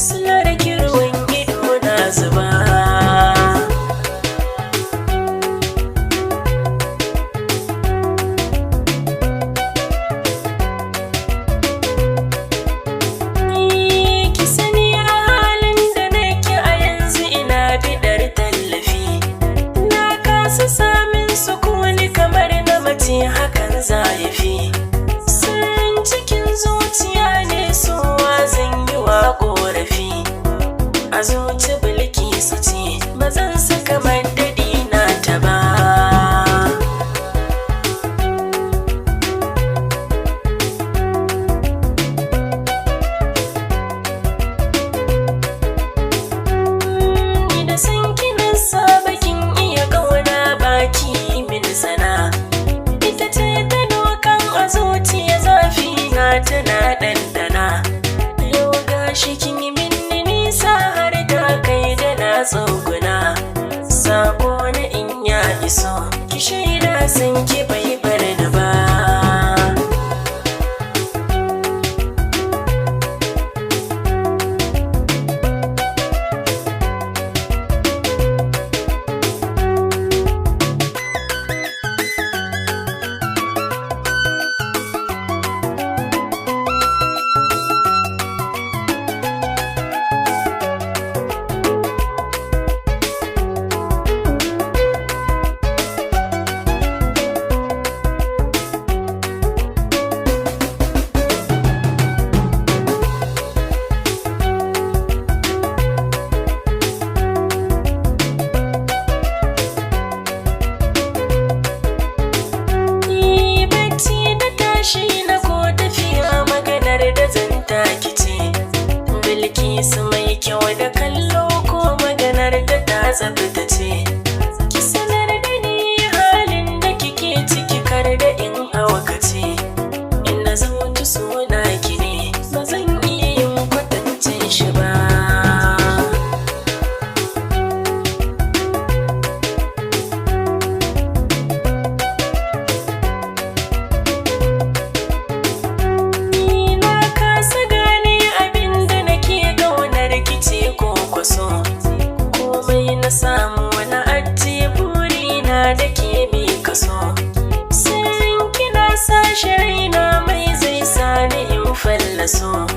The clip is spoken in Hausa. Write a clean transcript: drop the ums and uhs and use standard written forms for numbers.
sula da kirwan ido na zuba. Ki sani a halin da nake a yanzu ina bidar tallafi, na kasa samun sukuni kamar na mace hakan za ya fi. Sirrin cikin zuciya ne suwa zan yi wa ƙorafi, a zuci Bilkisu ce ba zan saka madadi na ta ba. Ni da san kina sabakin iya ƙauna baki min sana, ita ce ta dokan a zuciya zafi na tana ɗanɗana. Yau gashi kin yi minni nisa har ta kai da na tsoguna, sako na in ya iso ki shaida san ki bai bar ni ba. Bilkisu mai kyau da kallo ko maganar da ta tsabtace, ki sanar da ni halin da kike ciki kar da in haukace. In na zautu suna ki ne ba zan iya yin kwatancin shi ba. Komai na samu wani ajiye burina da ke bi kaso, sirrin kina sashe raina mai zai sani in fallaso.